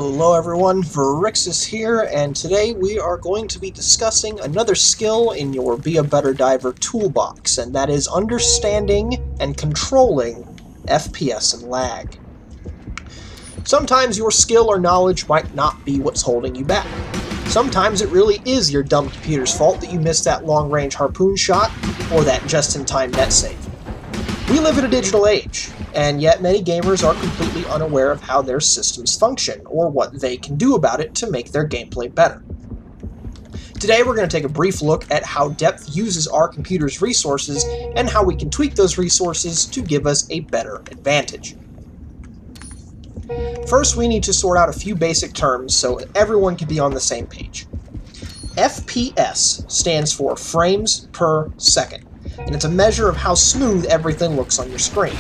Hello everyone, Virixiss here, and today we are going to be discussing another skill in your Be a Better Diver toolbox, and that is understanding and controlling FPS and lag. Sometimes your skill or knowledge might not be what's holding you back. Sometimes it really is your dumb computer's fault that you missed that long-range harpoon shot or that just-in-time net save. We live in a digital age, and yet many gamers are completely unaware of how their systems function, or what they can do about it to make their gameplay better. Today we're going to take a brief look at how depth uses our computer's resources, and how we can tweak those resources to give us a better advantage. First, we need to sort out a few basic terms so everyone can be on the same page. FPS stands for frames per second, and it's a measure of how smooth everything looks on your screen.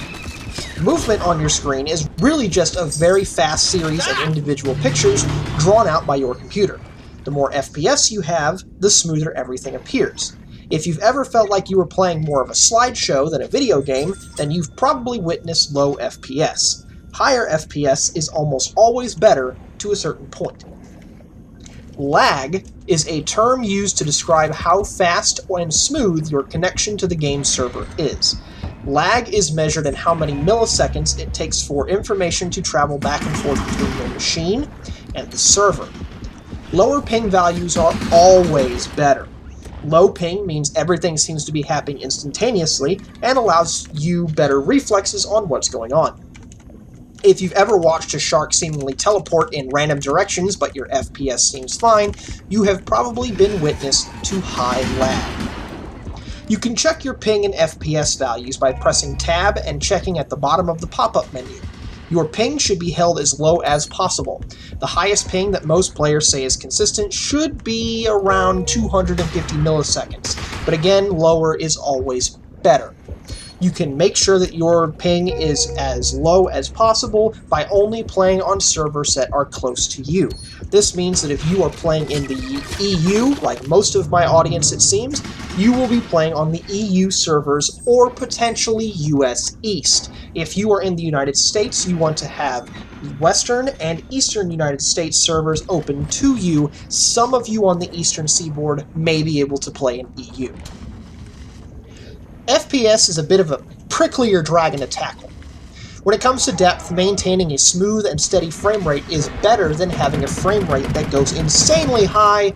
Movement on your screen is really just a very fast series of individual pictures drawn out by your computer. The more FPS you have, the smoother everything appears. If you've ever felt like you were playing more of a slideshow than a video game, then you've probably witnessed low FPS. Higher FPS is almost always better to a certain point. Lag is a term used to describe how fast and smooth your connection to the game server is. Lag is measured in how many milliseconds it takes for information to travel back and forth between your machine and the server. Lower ping values are always better. Low ping means everything seems to be happening instantaneously and allows you better reflexes on what's going on. If you've ever watched a shark seemingly teleport in random directions but your FPS seems fine, you have probably been witness to high lag. You can check your ping and FPS values by pressing Tab and checking at the bottom of the pop-up menu. Your ping should be held as low as possible. The highest ping that most players say is consistent should be around 250 milliseconds, but again, lower is always better. You can make sure that your ping is as low as possible by only playing on servers that are close to you. This means that if you are playing in the EU, like most of my audience it seems, you will be playing on the EU servers or potentially US East. If you are in the United States, you want to have Western and Eastern United States servers open to you. Some of you on the Eastern Seaboard may be able to play in EU. FPS is a bit of a pricklier dragon to tackle. When it comes to depth, maintaining a smooth and steady frame rate is better than having a frame rate that goes insanely high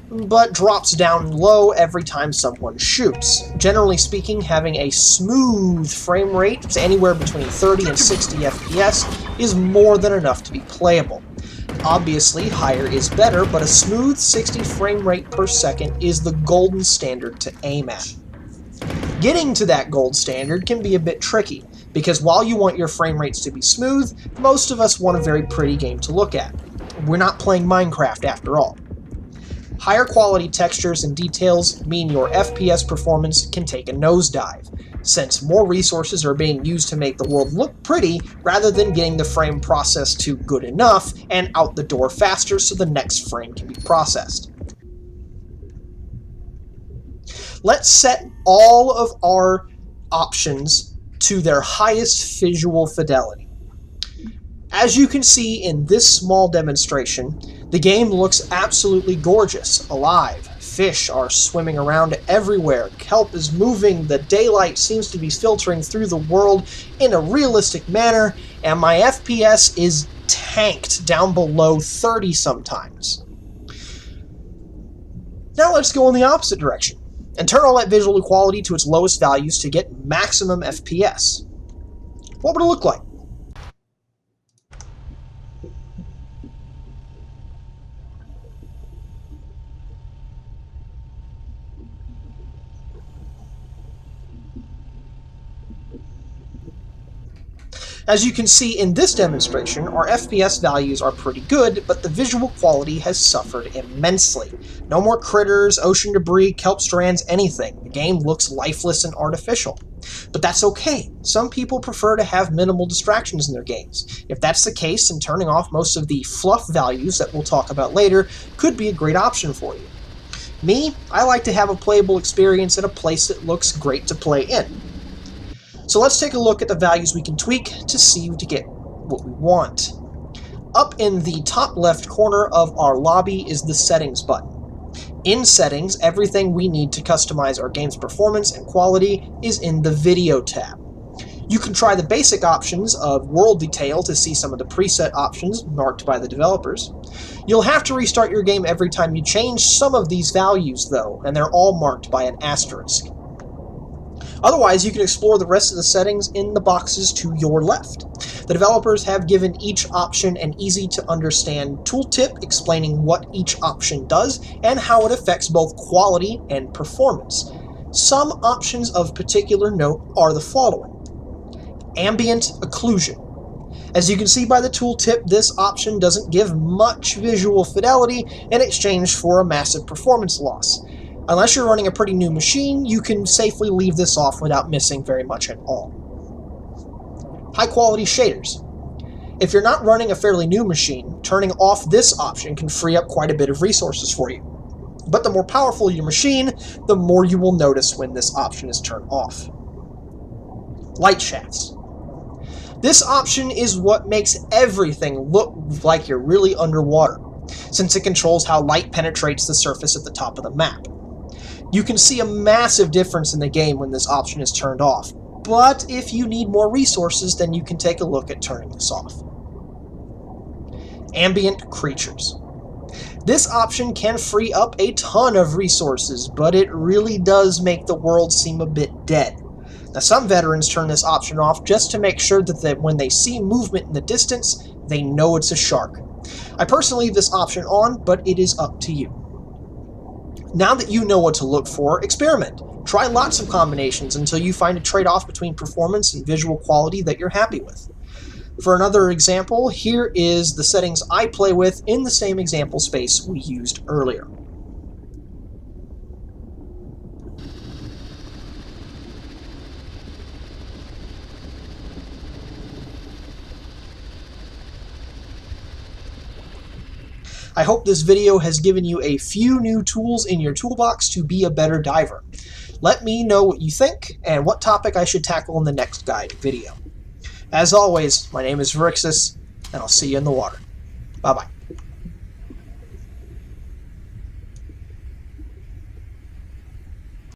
but drops down low every time someone shoots. Generally speaking, having a smooth frame rate, anywhere between 30 and 60 FPS, is more than enough to be playable. Obviously, higher is better, but a smooth 60 frame rate per second is the golden standard to aim at. Getting to that gold standard can be a bit tricky, because while you want your frame rates to be smooth, most of us want a very pretty game to look at. We're not playing Minecraft after all. Higher quality textures and details mean your FPS performance can take a nosedive, since more resources are being used to make the world look pretty rather than getting the frame processed to good enough and out the door faster so the next frame can be processed. Let's set all of our options to their highest visual fidelity. As you can see in this small demonstration, the game looks absolutely gorgeous, alive. Fish are swimming around everywhere, kelp is moving, the daylight seems to be filtering through the world in a realistic manner, and my FPS is tanked down below 30 sometimes. Now let's go in the opposite direction and turn all that visual quality to its lowest values to get maximum FPS. What would it look like? As you can see in this demonstration, our FPS values are pretty good, but the visual quality has suffered immensely. No more critters, ocean debris, kelp strands, anything. The game looks lifeless and artificial. But that's okay. Some people prefer to have minimal distractions in their games. If that's the case, then turning off most of the fluff values that we'll talk about later could be a great option for you. Me, I like to have a playable experience at a place that looks great to play in. So let's take a look at the values we can tweak to see to get what we want. Up in the top left corner of our lobby is the Settings button. In Settings, everything we need to customize our game's performance and quality is in the Video tab. You can try the basic options of World Detail to see some of the preset options marked by the developers. You'll have to restart your game every time you change some of these values, though, and they're all marked by an asterisk. Otherwise, you can explore the rest of the settings in the boxes to your left. The developers have given each option an easy-to-understand tooltip explaining what each option does and how it affects both quality and performance. Some options of particular note are the following. Ambient occlusion. As you can see by the tooltip, this option doesn't give much visual fidelity in exchange for a massive performance loss. Unless you're running a pretty new machine, you can safely leave this off without missing very much at all. High-quality shaders. If you're not running a fairly new machine, turning off this option can free up quite a bit of resources for you. But the more powerful your machine, the more you will notice when this option is turned off. Light shafts. This option is what makes everything look like you're really underwater, since it controls how light penetrates the surface at the top of the map. You can see a massive difference in the game when this option is turned off, but if you need more resources, then you can take a look at turning this off. Ambient creatures. This option can free up a ton of resources, but it really does make the world seem a bit dead. Now, some veterans turn this option off just to make sure that when they see movement in the distance, they know it's a shark. I personally leave this option on, but it is up to you. Now that you know what to look for, experiment. Try lots of combinations until you find a trade-off between performance and visual quality that you're happy with. For another example, here is the settings I play with in the same example space we used earlier. I hope this video has given you a few new tools in your toolbox to be a better diver. Let me know what you think and what topic I should tackle in the next guide video. As always, my name is Virixiss, and I'll see you in the water. Bye-bye.